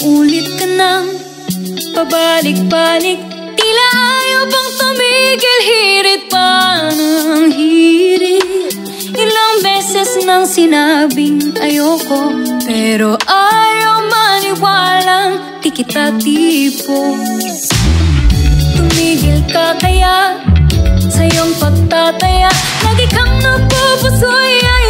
ulit ka nang pabalik-balik, tila ayaw pang tumigil, hirit pa ng hirit. Ilang beses nang sinabing ayoko, pero ayaw maniwalang di kita tipo. Tumigil ka kaya sa iyong pagtataya, lagi kang napupusoy.